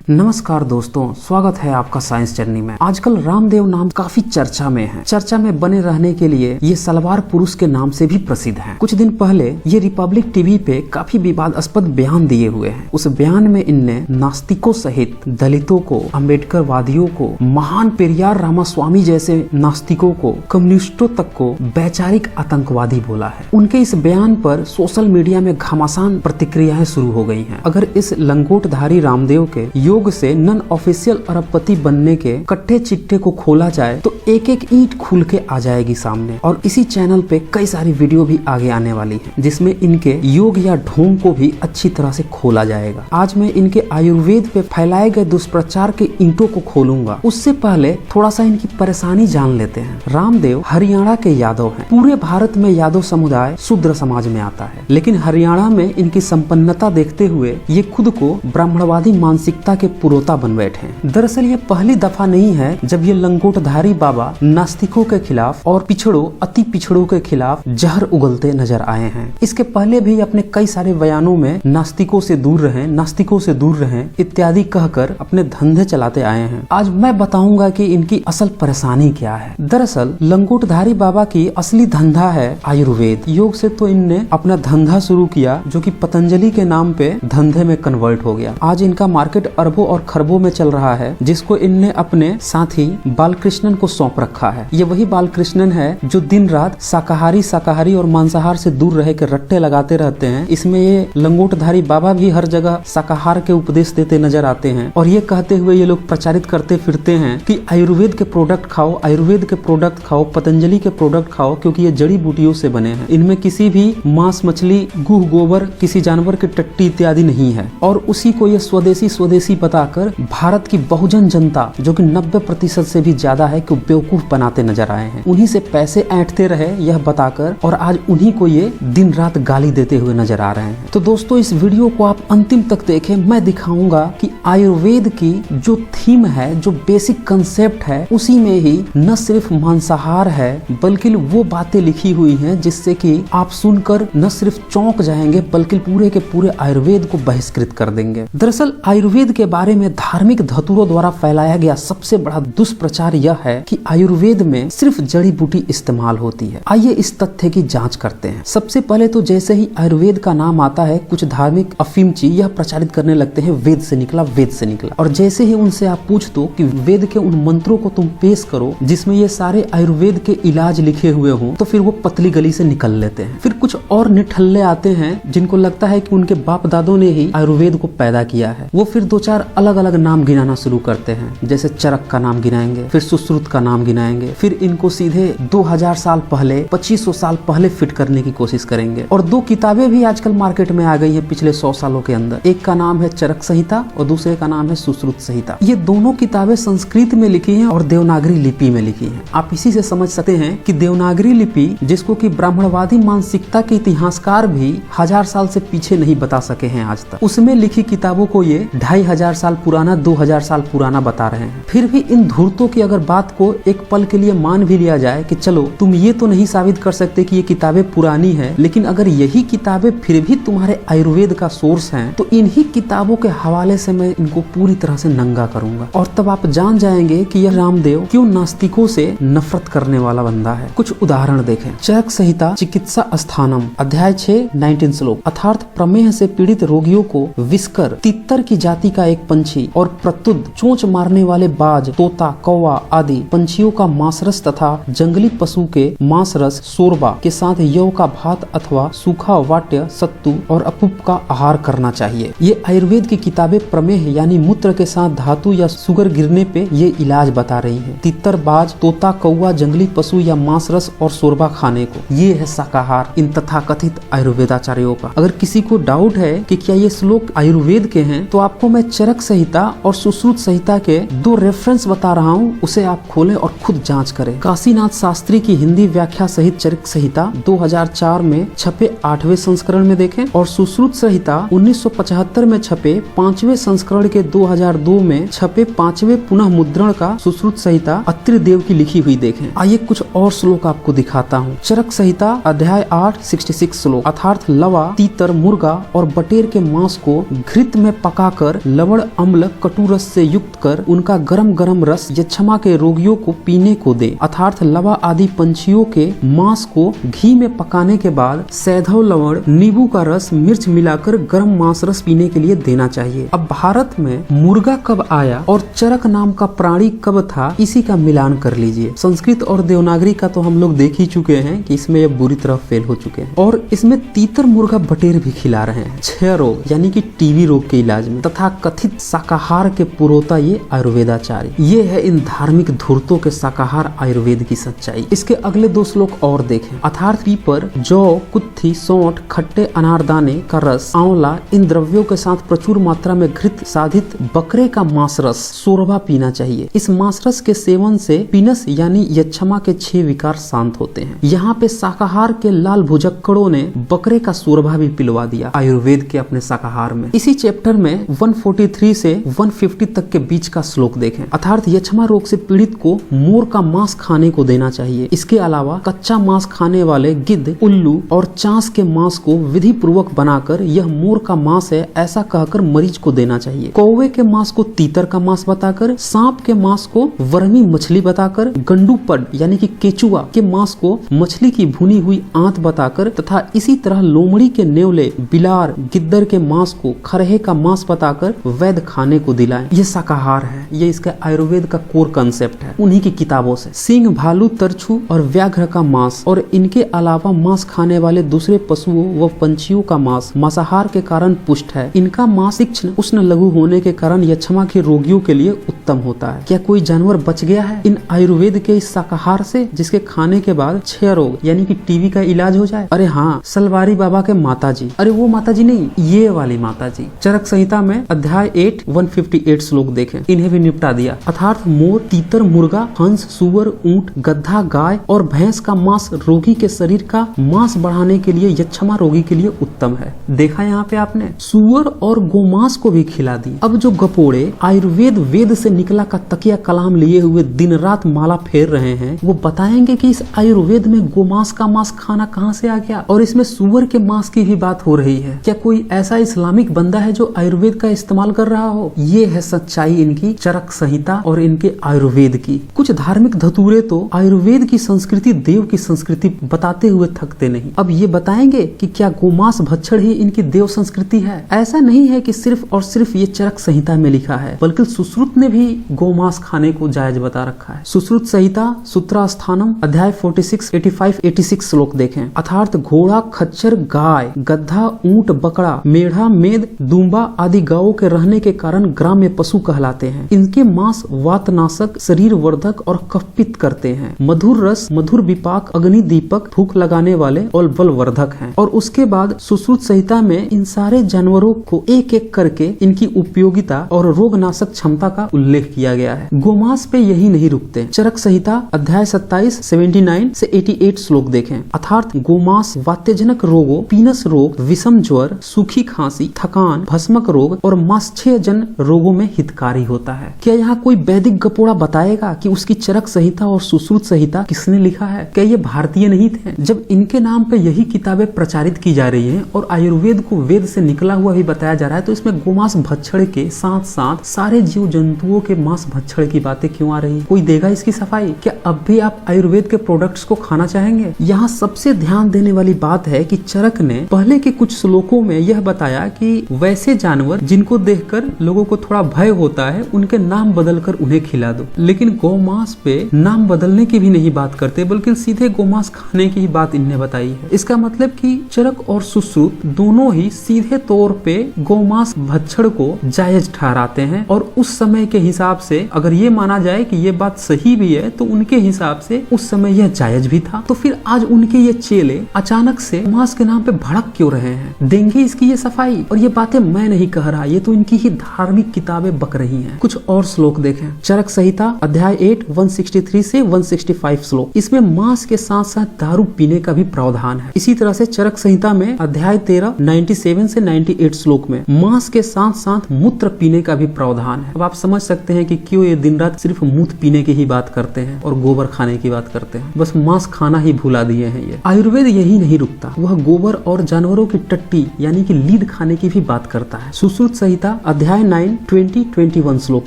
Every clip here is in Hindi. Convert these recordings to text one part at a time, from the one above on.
नमस्कार दोस्तों, स्वागत है आपका साइंस जर्नी में। आजकल रामदेव नाम काफी चर्चा में है। चर्चा में बने रहने के लिए ये सलवार पुरुष के नाम से भी प्रसिद्ध हैं। कुछ दिन पहले ये रिपब्लिक टीवी पे काफी विवादास्पद बयान दिए हुए हैं। उस बयान में इनने नास्तिकों सहित दलितों को, अम्बेडकरवादियों को, महान पेरियार रामास्वामी जैसे नास्तिकों को, कम्युनिस्टों तक को वैचारिक आतंकवादी बोला है। उनके इस बयान पर सोशल मीडिया में घमासान प्रतिक्रियाएं शुरू हो गई हैं। अगर इस लंगोटधारी रामदेव के योग से नॉन ऑफिशियल अरबपति बनने के कट्टे चिट्टे को खोला जाए तो एक एक ईंट खुल के आ जाएगी सामने। और इसी चैनल पे कई सारी वीडियो भी आगे आने वाली है जिसमें इनके योग या ढोंग को भी अच्छी तरह से खोला जाएगा। आज मैं इनके आयुर्वेद पे फैलाए गए दुष्प्रचार के ईंटों को खोलूंगा। उससे पहले थोड़ा सा इनकी परेशानी जान लेते हैं। रामदेव हरियाणा के यादव हैं। पूरे भारत में यादव समुदाय शूद्र समाज में आता है, लेकिन हरियाणा में इनकी संपन्नता देखते हुए ये खुद को ब्राह्मणवादी मानसिकता के पुरोता बन बैठे हैं। दरअसल ये पहली दफा नहीं है जब ये लंगोटधारी बाबा नास्तिकों के खिलाफ और पिछड़ों, अति पिछड़ों के खिलाफ जहर उगलते नजर आए हैं। इसके पहले भी अपने कई सारे बयानों में नास्तिकों से दूर रहें, नास्तिकों से दूर रहें इत्यादि कहकर अपने धंधे चलाते आए हैं। आज मैं बताऊंगा कि इनकी असल परेशानी क्या है। दरअसल लंगोटधारी बाबा की असली धंधा है आयुर्वेद। योग से तो इनने अपना धंधा शुरू किया जो कि पतंजलि के नाम पे धंधे में कन्वर्ट हो गया। आज इनका मार्केट अरबों और खरबों में चल रहा है, जिसको इनने अपने साथी बालकृष्णन को सौंप रखा है। ये वही बालकृष्णन है जो दिन रात शाकाहारी और मांसाहार से दूर रह के रट्टे लगाते रहते हैं। इसमें ये लंगोटधारी बाबा भी हर जगह शाकाहार के उपदेश देते नजर आते हैं और ये कहते हुए ये लोग प्रचारित करते फिरते हैं कि आयुर्वेद के प्रोडक्ट खाओ, आयुर्वेद के प्रोडक्ट खाओ, पतंजलि के प्रोडक्ट खाओ, क्योंकि ये जड़ी बूटियों से बने हैं। इनमें किसी भी मांस, मछली, गुह, गोबर, किसी जानवर की टट्टी इत्यादि नहीं है। और उसी को ये स्वदेशी बताकर भारत की बहुजन जनता जो कि 90% से भी ज्यादा है कि बेवकूफ बनाते नजर आए हैं। उन्हीं से पैसे ऐंठते रहे यह बताकर, और आज उन्हीं को ये दिन रात गाली देते हुए नजर आ रहे हैं। तो दोस्तों इस वीडियो को आप अंतिम तक देखें। मैं दिखाऊंगा कि आयुर्वेद की जो थीम है, जो बेसिक कंसेप्ट है, उसी में ही न सिर्फ मांसाहार है बल्कि वो बातें लिखी हुई हैं जिससे कि आप सुनकर न सिर्फ चौंक जाएंगे बल्कि पूरे के पूरे आयुर्वेद को बहिष्कृत कर देंगे। दरअसल आयुर्वेद के बारे में धार्मिक धतुरों द्वारा फैलाया गया सबसे बड़ा दुष्प्रचार यह है कि आयुर्वेद में सिर्फ जड़ी बूटी इस्तेमाल होती है। आइए इस तथ्य की जांच करते हैं। सबसे पहले तो जैसे ही आयुर्वेद का नाम आता है, कुछ धार्मिक अफीमची यह प्रचारित करने लगते हैं वेद से निकला, वेद से निकला। और जैसे ही उनसे आप पूछ दो कि वेद के उन मंत्रों को तुम पेश करो जिसमें ये सारे आयुर्वेद के इलाज लिखे हुए हों, तो फिर वो पतली गली से निकल लेते हैं। फिर कुछ और निठल्ले आते हैं जिनको लगता है कि उनके बाप दादों ने ही आयुर्वेद को पैदा किया है। वो फिर दो चार अलग अलग नाम गिनाना शुरू करते हैं, जैसे चरक का नाम गिनाएंगे, फिर सुश्रुत का नाम गिनाएंगे, फिर इनको सीधे 2000 साल पहले, 2500 साल पहले फिट करने की कोशिश करेंगे। और दो किताबें भी आजकल मार्केट में आ गई है पिछले 100 सालों के अंदर। एक का नाम है चरक संहिता और दूसरे का नाम है सुश्रुत संहिता। ये दोनों किताबें संस्कृत में लिखी हैं और देवनागरी लिपि में लिखी हैं। आप इसी से समझ सकते हैं कि देवनागरी लिपि, जिसको कि ब्राह्मणवादी मानसिकता के इतिहासकार भी 1000 साल से पीछे नहीं बता सके हैं आज तक, उसमें लिखी किताबों को ये 2500 साल पुराना, 2000 साल पुराना बता रहे हैं। फिर भी इन धूर्तों की अगर बात को एक पल के लिए मान भी लिया जाए कि चलो तुम ये तो नहीं साबित कर सकते कि ये किताबें पुरानी है, लेकिन अगर यही किताबें फिर भी तुम्हारे आयुर्वेद का सोर्स हैं, तो इन्हीं किताबों के हवाले से मैं इनको पूरी तरह से नंगा करूंगा। और तब आप जान जाएंगे कि यह रामदेव क्यों नास्तिकों से नफरत करने वाला बंदा है। कुछ उदाहरण देखें। चरक संहिता चिकित्सा स्थानम, अध्याय 6, 19 श्लोक। अर्थात प्रमेह से पीड़ित रोगियों को विस्कर, तितर की जाति का एक पंछी और प्रत्युद, चोंच मारने वाले बाज, तोता, कौवा आदि पंछियों का मांसरस तथा जंगली पशु के मांसरस शोरबा के साथ यव का भात अथवा सूखा वाट्य, सत्तू और अपूप का आहार करना चाहिए। ये आयुर्वेद की किताबें प्रमेह यानी मूत्र के साथ धातु या शुगर गिरने पे ये इलाज बता रही है। तितर, बाज, तोता, कौवा, जंगली पशु या मांसरस और शोरबा खाने को, ये है शाकाहार इन तथाकथित आयुर्वेदाचार्यों का। अगर किसी को डाउट है कि क्या ये श्लोक आयुर्वेद के हैं, तो आपको मैं चरक संहिता और सुश्रुत संहिता के 2 रेफरेंस बता रहा हूँ, उसे आप खोलें और खुद जांच करें। काशीनाथ शास्त्री की हिंदी व्याख्या सहित चरक संहिता 2004 में छपे 8वें संस्करण में देखें, और सुश्रुत संहिता 1975 में छपे 5वें संस्करण के 2002 में छपे 5वें पुनः मुद्रण का सुश्रुत संहिता अत्रि देव की लिखी हुई देखें। आइए कुछ और श्लोक आपको दिखाता हूँ। चरक संहिता अध्याय 8, 66 श्लोक। अर्थात लवा, तीतर, मुर्गा और बटेर के मांस को घृत में पकाकर लवण लवण अम्ल कटु रस से युक्त कर उनका गरम गरम रस यक्षमा के रोगियों को पीने को दे। अर्थात लवा आदि पंछियों के मांस को घी में पकाने के बाद सैंधव लवण, नींबू का रस, मिर्च मिलाकर गर्म मांस रस पीने के लिए देना चाहिए। अब भारत में मुर्गा कब आया और चरक नाम का प्राणी कब था, इसी का मिलान कर लीजिए। संस्कृत और देवनागरी का तो हम लोग देख ही चुके हैं कि इसमें ये बुरी तरह फेल हो चुके हैं, और इसमें तीतर मुर्गा बटेर भी खिला रहे हैं क्षय रोग यानी कि टीबी रोग के इलाज में। तथा कथित शाकाहार के पुरोता ये आयुर्वेदाचार्य, ये है इन धार्मिक धूर्तों के शाकाहार आयुर्वेद की सच्चाई। इसके अगले 2 श्लोक और देखें। अर्थात पीपर, जौ, कुत्थी, सौंठ, खट्टे अनारदाने का रस, आंवला, इन द्रव्यों के साथ प्रचुर मात्रा में घृत साधित बकरे का मांस रस सोरबा पीना चाहिए। इस मांस रस के सेवन से पीनस यानी यक्षमा के 6 विकार शांत होते हैं। यहाँ पे शाकाहार के लाल भुजक्कड़ों ने बकरे का सोरबा भी पिलवा दिया आयुर्वेद के अपने शाकाहार में। इसी चैप्टर में 143 से 150 तक के बीच का श्लोक देखें। अर्थात यक्षमा रोग से पीड़ित को मोर का मांस खाने को देना चाहिए। इसके अलावा कच्चा मांस खाने वाले गिद्ध, उल्लू और चांस के मांस को विधि पूर्वक बनाकर यह मोर का मांस है ऐसा कहकर मरीज को देना चाहिए। कौवे के मांस को तीतर का मांस बताकर, सांप के मांस को वर्मी मछली बताकर, गंडूपड यानी कि केचुआ के मांस को मछली की भुनी हुई आंत बताकर, तथा इसी तरह लोमड़ी के नेवले, बिलार, गिद्दर के मांस को खरहे का मांस बताकर वैद्य खाने को दिलाएं। ये शाकाहार है, ये इसका आयुर्वेद का कोर कंसेप्ट है उन्हीं की किताबों से। सिंह, भालू, तरछू और व्याघ्र का मांस और इनके अलावा मांस खाने वाले दूसरे पशुओं व पंछियों का मांस मांसाहार के कारण पुष्ट है। इनका मांस तीक्ष्ण उष्ण लघु होने के कारण यक्षमा के रोगियों के लिए उत्तम होता है। क्या कोई जानवर बच गया है इन आयुर्वेद के इस शाकाहार से जिसके खाने के बाद क्षय रोग यानी कि टीबी का इलाज हो जाए? अरे हाँ, सलवारी बाबा के माताजी, अरे वो माताजी नहीं, ये वाली माताजी। चरक संहिता में अध्याय 8 158 श्लोक देखें, इन्हें भी निपटा दिया। अर्थात मोर, तीतर, मुर्गा, हंस, सुअर, ऊंट, गधा, गाय और भैंस का मांस रोगी के शरीर का मांस बढ़ाने के लिए यक्षमा रोगी के लिए उत्तम है। देखा यहाँ पे आपने, सुअर और गोमांस को भी खिला दी। अब जो गपोड़े आयुर्वेद वेद से निकला का तकिया कलाम लिए हुए दिन रात माला फेर रहे हैं, वो बताएंगे कि इस आयुर्वेद में गोमांस का मांस खाना कहाँ से आ गया और इसमें सुअर के मांस की भी बात हो रही है। क्या कोई ऐसा इस्लामिक बंदा है जो आयुर्वेद का इस्तेमाल कर रहा हो? ये है सच्चाई इनकी चरक संहिता और इनके आयुर्वेद की। कुछ धार्मिक धतूरे तो आयुर्वेद की संस्कृति देव की संस्कृति बताते हुए थकते नहीं। अब ये बताएंगे कि क्या गोमांस भक्षण ही इनकी देव संस्कृति है? ऐसा नहीं है कि सिर्फ और सिर्फ ये चरक संहिता में लिखा है, बल्कि सुश्रुत ने भी गोमांस खाने को जायज बता रखा है। सुश्रुत संहिता सूत्रास्थानम अध्याय 46 85 86 श्लोक देखें। अर्थात घोड़ा, खच्चर, गाय, गधा, ऊंट, बकरा, मेढ़ा, मेद, दूंबा आदि गायों के रहने के कारण ग्राम्य पशु कहलाते हैं। इनके मांस वातनाशक, शरीर वर्धक और कफपित करते हैं। मधुर रस, मधुर विपाक, अग्नि दीपक, भूख लगाने वाले और बल वर्धक हैं। और उसके बाद सुश्रुत संहिता में इन सारे जानवरों को एक एक करके इनकी उपयोगिता और रोगनाशक क्षमता का उल्लेख किया गया है। गोमांस पे यही नहीं रुकते। चरक संहिता अध्याय 27 79 से 88 श्लोक देखें। अर्थात गोमांस वात्यजनक रोगों, पीनस रोग, विषम ज्वर, सूखी खांसी, थकान, भस्मक रोग और मांसक्षयजन रोगों में हितकारी होता है। क्या यहाँ कोई वैदिक गपोड़ा बताएगा कि उसकी चरक संहिता और सुश्रुत संहिता किसने लिखा है? क्या ये भारतीय नहीं थे? जब इनके नाम पे यही किताबें प्रचारित की जा रही हैं और आयुर्वेद को वेद से निकला हुआ भी बताया जा रहा है, तो इसमें गोमांस भक्षण के साथ साथ सारे जीव जंतुओं के मांस भक्षण की बातें क्यों आ रही? कोई देगा इसकी सफाई? क्या अब भी आप आयुर्वेद के प्रोडक्ट्स को खाना चाहेंगे? यहाँ सबसे ध्यान देने वाली बात है कि चरक ने पहले के कुछ श्लोकों में यह बताया कि वैसे जानवर जिनको देखकर लोगों को थोड़ा भय होता है, उनके नाम बदलकर उन्हें खिला दो। लेकिन गोमांस पे नाम बदलने की भी नहीं बात करते, बल्कि सीधे गोमांस खाने की ही बात इन्हें बताई है। इसका मतलब कि चरक और सुश्रुत दोनों ही सीधे तौर पे गोमांस भक्षण को जायज ठहराते हैं, और उस समय के हिसाब से अगर ये माना जाए कि ये बात सही भी है तो उनके हिसाब से उस समय यह जायज भी था। तो फिर आज उनके ये चेले अचानक से मांस के नाम पे भड़क क्यों रहे हैं? देंगे इसकी ये सफाई? और ये बातें मैं नहीं कह रहा, ये तो इनकी ही धार्मिक किताबें बक रही हैं। कुछ और श्लोक देखें। चरक संहिता अध्याय 8 163 से 165 श्लोक। इसमें मांस के साथ साथ दारू पीने का भी प्रावधान है। इसी तरह से चरक संहिता में अध्याय 13 97 से 98 श्लोक में मांस के साथ साथ मूत्र पीने का भी प्रावधान है। अब आप समझ सकते हैं कि क्यों ये दिन रात सिर्फ मूत्र पीने की ही बात करते हैं और गोबर खाने की बात करते हैं। बस मांस खाना ही भुला दिए हैं ये। आयुर्वेद यही नहीं रुकता, वह गोबर और जानवरों की टट्टी यानी कि लीद खाने की भी बात करता है। सुश्रुत संहिता अध्याय 9 20-21 श्लोक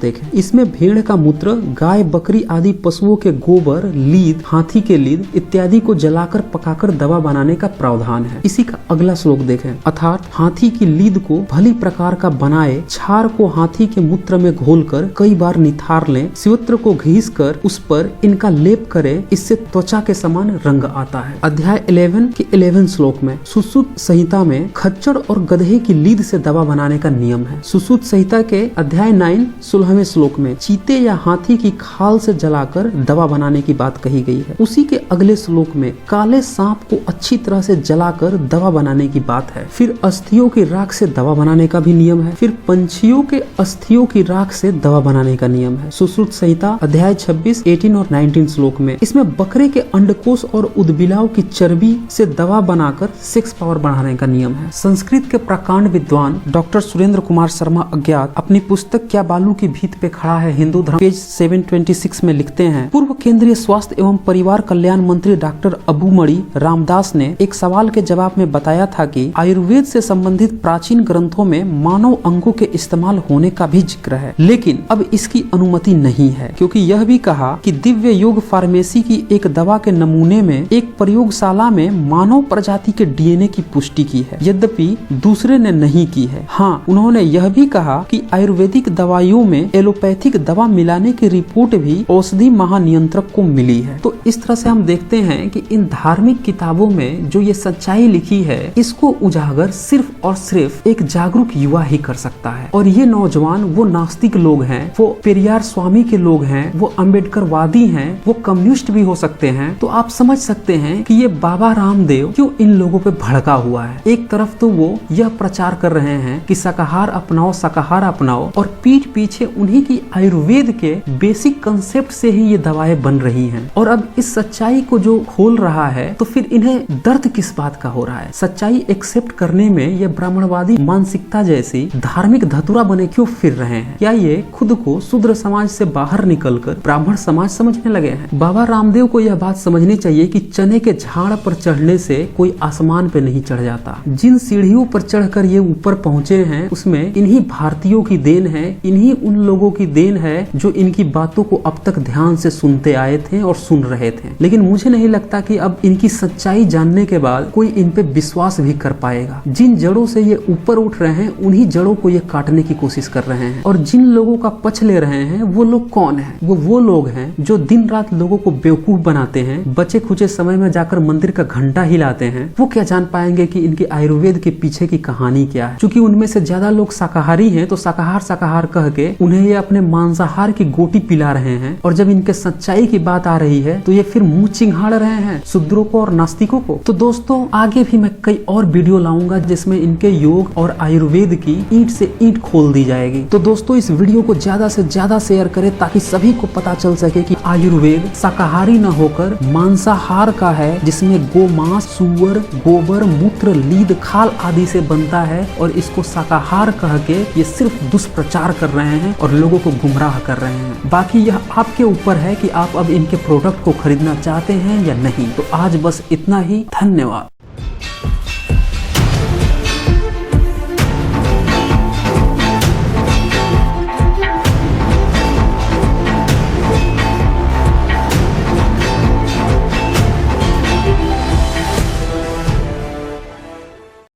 देखें। इसमें भेड़ का मूत्र, गाय बकरी आदि पशुओं के गोबर, लीद, हाथी के लीद इत्यादि को जलाकर पकाकर दवा बनाने का प्रावधान है। इसी का अगला श्लोक देखें। अर्थात हाथी की लीद को भली प्रकार का बनाए, छार को हाथी के मूत्र में घोलकर कई बार निथार लें, सिवत्र को घिस कर उस पर इनका लेप करें, इससे त्वचा के समान रंग आता है। अध्याय 11 के 11 श्लोक में सुश्रुत संहिता में खच्चर और गधे की लीद से दवा बनाने का नियम है। सुश्रुत संहिता के अध्याय 9 16वें श्लोक में चीते या हाथी की खाल से जलाकर दवा बनाने की बात कही गई है। उसी के अगले श्लोक में काले सांप को अच्छी तरह से जलाकर दवा बनाने की बात है। फिर अस्थियों की राख से दवा बनाने का भी नियम है। फिर पंछियों के अस्थियों की राख से दवा बनाने का नियम है। सुश्रुत संहिता अध्याय 26, 18 और 19 श्लोक में इसमें बकरे के अंडकोश और उदबिलाव की चर्बी से दवा बनाकर सेक्स पावर बढ़ाने का नियम है। संस्कृत के प्रकांड विद्वान डॉक्टर सुरेंद्र कुमार शर्मा अज्ञात अपनी पुस्तक क्या बालू की भीत पे खड़ा है हिंदू धर्म पेज 726 में लिखते हैं, पूर्व केंद्रीय स्वास्थ्य एवं परिवार कल्याण मंत्री डॉक्टर अबूमणि रामदास ने एक सवाल के जवाब में बताया था कि आयुर्वेद से संबंधित प्राचीन ग्रंथों में मानव अंगों के इस्तेमाल होने का भी जिक्र है, लेकिन अब इसकी अनुमति नहीं है, क्योंकि यह भी कहा कि दिव्य योग फार्मेसी की एक दवा के नमूने में एक प्रयोगशाला में मानव प्रजाति के डीएनए की पुष्टि की है, यद्यपि दूसरे ने नहीं की है। हाँ, उन्होंने यह भी कहा कि आयुर्वेदिक दवाइयों में एलोपैथिक दवा मिलाने की रिपोर्ट भी औषधि महानियंत्रक को मिली है। तो इस तरह से हम देखते हैं कि इन धार्मिक किताबों में जो ये सच्चाई लिखी है, इसको उजागर सिर्फ और सिर्फ एक जागरूक युवा ही कर सकता है। और ये नौजवान वो नास्तिक लोग हैं, वो पेरियार स्वामी के लोग हैं, वो अम्बेडकरवादी हैं, वो कम्युनिस्ट भी हो सकते हैं। तो आप समझ सकते हैं कि ये बाबा रामदेव क्यों इन लोगों पे भड़का हुआ है। एक तरफ तो वो यह प्रचार कर रहे हैं कि शाकाहार अपनाओ, शाकाहार अपनाओ, और पीठ पीछे उन्हीं की आयुर्वेद के बेसिक कंसेप्ट से ही ये दवाएं बन रही हैं। और अब इस सच्चाई को जो खोल रहा है, तो फिर इन्हें दर्द किस बात का हो रहा है? सच्चाई एक्सेप्ट करने में ये ब्राह्मणवादी मानसिकता जैसी धार्मिक धतुरा बने क्यों फिर रहे हैं? क्या ये खुद को शूद्र समाज से बाहर निकलकर ब्राह्मण समाज समझने लगे हैं? बाबा रामदेव को यह बात समझनी चाहिए कि चने के झाड़ पर चढ़ने से कोई आसमान पे नहीं चढ़ जाता। जिन सीढ़ियों पर चढ़कर ये ऊपर पहुंचे हैं, उसमें इन्हीं भारतीयों की देन है, इन्हीं उन लोगों की देन है जो इनकी बातों को अब तक ध्यान से सुनते आए थे और सुन रहे थे। लेकिन मुझे नहीं लगता कि अब इनकी सच्चाई जानने के बाद कोई इन पे विश्वास भी कर पाएगा। जिन जड़ों से ये ऊपर उठ रहे हैं, उन्हीं जड़ों को ये काटने की कोशिश कर रहे हैं। और जिन लोगों का पक्ष ले रहे हैं, वो लोग कौन है? वो लोग हैं जो दिन रात लोगों को बेवकूफ बनाते हैं, बचे खुचे समय में जाकर मंदिर का घंटा हिलाते हैं। वो क्या जान पाएंगे कि इनके आयुर्वेद के पीछे की कहानी क्या है? क्योंकि उनमें से ज्यादा लोग शाकाहारी हैं, तो शाकाहार शाकाहार कह के उन्हें ये अपने मांसाहार की गोटी पिला रहे हैं। और जब इनके सच्चाई की बात आ रही है, तो ये फिर मुंह चिंघाड़ रहे हैं शूद्रों को और नास्तिकों को। तो दोस्तों, आगे भी मैं कई और वीडियो लाऊंगा जिसमें इनके योग और आयुर्वेद की ईंट से ईंट खोल दी जाएगी। तो दोस्तों, इस वीडियो को ज्यादा से ज्यादा शेयर करें ताकि सभी को पता चल सके कि आयुर्वेद शाकाहारी न होकर मांसाहार का है, जिसमें गोमांस, सूअर, गोबर, मूत्र, लीद, खाल आदि से बनता है। और इसको शाकाहार कह के ये सिर्फ दुष्प्रचार कर रहे हैं और लोगों को गुमराह कर रहे हैं। बाकी यह आपके ऊपर है कि आप अब इनके प्रोडक्ट को खरीदना चाहते हैं या नहीं। तो आज बस इतना ही। धन्यवाद।